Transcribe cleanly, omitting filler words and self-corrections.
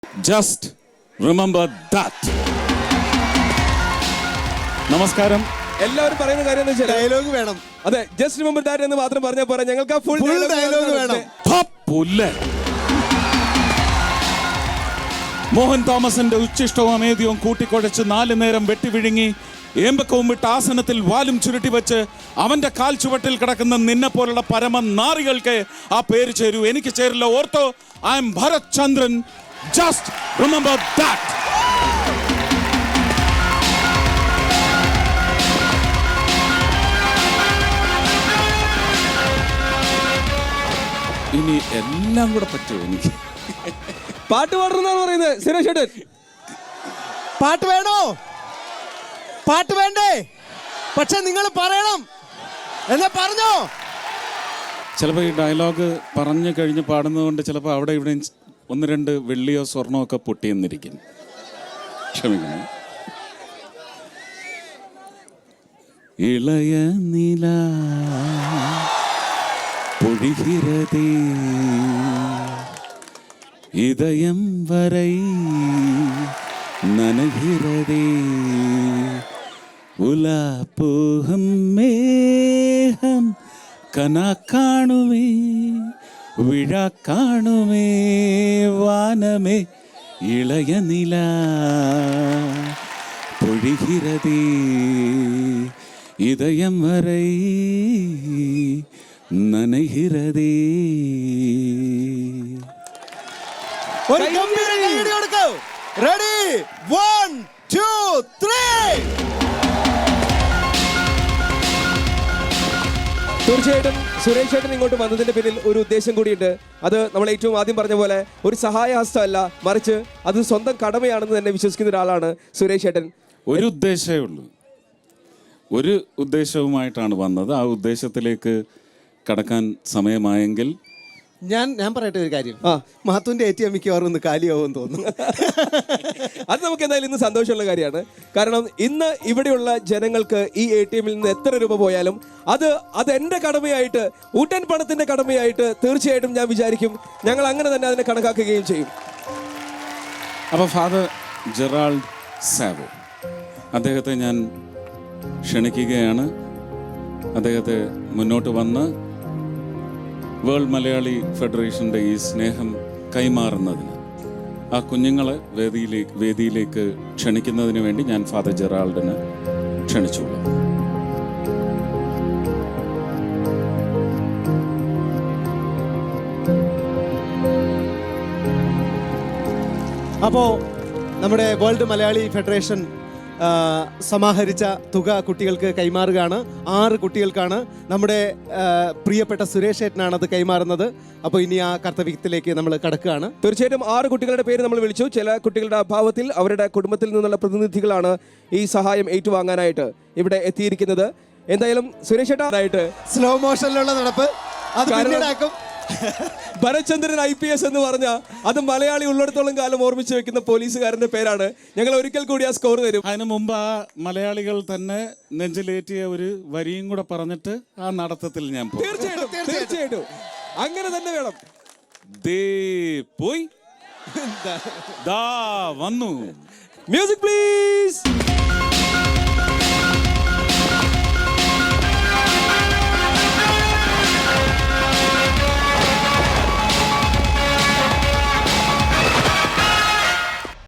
Just remember that. നമസ്കാരം. എല്ലാവരും പറയുന്ന കാര്യം എന്ന് വെച്ചാൽ ഡയലോഗ് വേണം. അതെ, ജസ്റ്റ് റിമെമ്പർ ദാറ്റ് എന്ന് മാത്രം പറഞ്ഞാൽ പോരാ, ഞങ്ങൾക്ക് ആ ഫുൾ ഡയലോഗ് വേണം. മോഹൻ തോമസിന്റെ ഉച്ഛിഷ്ടവും അമേദ്യവും കൂട്ടിക്കുഴച്ച് 4 നേരം വെട്ടിവിഴുങ്ങി ഏമ്പക്കവും വിട്ട് ആസനത്തിൽ വാലും ചുരുട്ടി വെച്ച് അവന്റെ കാൽ ചുവട്ടിൽ കിടക്കുന്ന നിന്നെ പോലുള്ള പരമ നാറികൾക്ക് ആ പേര് ചേരൂ, എനിക്ക് ചേരില്ല. ഓർത്തോ, I am Bharat Chandran. Just remember that. ഇനി എല്ലാം കൂടെ പറ്റുമോ എനിക്ക്? പാട്ട് പാടുന്നാണ് പറയുന്നത് സുരേഷ് ഏട്ടൻ. പാട്ട് വേണോ? പാട്ട് വേണ്ടേ? പക്ഷെ നിങ്ങൾ പറയണം. എന്നാ പറഞ്ഞോ. ചിലപ്പോൾ ഈ ഡയലോഗ് പറഞ്ഞു കഴിഞ്ഞ് പാടുന്നതുകൊണ്ട് ചിലപ്പോൾ അവിടെ ഇവിടെ 1-2 വെള്ളിയോ സ്വർണമോ ഒക്കെ പൊട്ടിയെന്നിരിക്കും. ക്ഷമിക്കണം. ഇളയ നില പൊഴിகிறதே இதயம் வரை நனைகிறதே உலா போகும் மேகம் கனா காணுமே விழா காணுமே வானமே இளைய நிலா பொழிகிறதே இதயம் வரை നനഹിരതേ. ഒരു ഗംഭീര കൈയടി കൊടുക്കൂ. റെഡി 1 2 3. തീർച്ചയായിട്ടും സുരേഷ് ഏട്ടൻ ഇങ്ങോട്ട് വന്നതിന്റെ പിന്നിൽ ഒരു ഉദ്ദേശം കൂടിയുണ്ട്. അത് നമ്മൾ ഏറ്റവും ആദ്യം പറഞ്ഞ പോലെ ഒരു സഹായഹസ്തമല്ല, മറിച്ച് അത് സ്വന്തം കടമയാണെന്ന് തന്നെ വിശ്വസിക്കുന്ന ഒരാളാണ് സുരേഷ് ഏട്ടൻ. ഒരു ഉദ്ദേശമേ ഉള്ളൂ, ഒരു ഉദ്ദേശവുമായിട്ടാണ് വന്നത്. ആ ഉദ്ദേശത്തിലേക്ക് കടക്കാൻ സമയമായെങ്കിൽ ഞാൻ പറയട്ടെ ഒരു കാര്യം. മാത്തുവിന്റെ ATM മിക്കവാറും ഒന്ന് കാലിയാവുമെന്ന് തോന്നുന്നു. അത് നമുക്ക് എന്തായാലും ഇന്ന് സന്തോഷമുള്ള കാര്യമാണ്. കാരണം ഇന്ന് ഇവിടെയുള്ള ജനങ്ങൾക്ക് ഈ ATM-ൽ നിന്ന് എത്ര രൂപ പോയാലും അത് എൻ്റെ കടമയായിട്ട്, ഊട്ടൻ പണത്തിന്റെ കടമയായിട്ട് തീർച്ചയായിട്ടും ഞാൻ വിചാരിക്കും. ഞങ്ങൾ അങ്ങനെ തന്നെ അതിനെ കണക്കാക്കുകയും ചെയ്യും. അപ്പോൾ ഫാദർ ജെറാൾഡ് സാവോ, അദ്ദേഹത്തെ ഞാൻ ക്ഷണിക്കുകയാണ്. അദ്ദേഹത്തെ മുന്നോട്ട് വന്ന് വേൾഡ് മലയാളി ഫെഡറേഷൻ്റെ ഈ സ്നേഹം കൈമാറുന്നതിന്, ആ കുഞ്ഞുങ്ങളെ വേദിയിലേക്ക് ക്ഷണിക്കുന്നതിന് വേണ്ടി ഞാൻ ഫാദർ ജെറാൾഡിനെ ക്ഷണിച്ചുള്ളൂ. അപ്പോൾ നമ്മുടെ വേൾഡ് മലയാളി ഫെഡറേഷൻ സമാഹരിച്ച തുക കുട്ടികൾക്ക് കൈമാറുകയാണ്. 6 കുട്ടികൾക്കാണ്. നമ്മുടെ പ്രിയപ്പെട്ട സുരേഷ് ഏട്ടനാണ് അത് കൈമാറുന്നത്. അപ്പോൾ ഇനി ആ കർത്തവ്യത്തിലേക്ക് നമ്മൾ കടക്കുകയാണ്. തീർച്ചയായിട്ടും 6 കുട്ടികളുടെ പേര് നമ്മൾ വിളിച്ചു. ചില കുട്ടികളുടെ അഭാവത്തിൽ അവരുടെ കുടുംബത്തിൽ നിന്നുള്ള പ്രതിനിധികളാണ് ഈ സഹായം ഏറ്റുവാങ്ങാനായിട്ട് ഇവിടെ എത്തിയിരിക്കുന്നത്. എന്തായാലും സുരേഷ് ഏട്ടനായിട്ട് സ്ലോ മോഷനിലുള്ള നടപ്പ് അത് പിന്നീടാക്കും. ഭരത്ചന്ദ്രൻ IPS എന്ന് പറഞ്ഞ അത് മലയാളി ഉള്ളിടത്തോളം കാലം ഓർമ്മിച്ച് വെക്കുന്ന പോലീസുകാരന്റെ പേരാണ്. ഞങ്ങൾ ഒരിക്കൽ കൂടി ആ സ്കോർ തരും. അതിനു മുമ്പ് ആ മലയാളികൾ തന്നെ നെഞ്ചിലേറ്റിയ ഒരു വരിയും കൂടെ പറഞ്ഞിട്ട് ആ നടത്തത്തിൽ ഞാൻ പോകും. തീർച്ചയായിട്ടും അങ്ങനെ തന്നെ വേണം. ദേ പോയി ദാ വന്നു. Music please.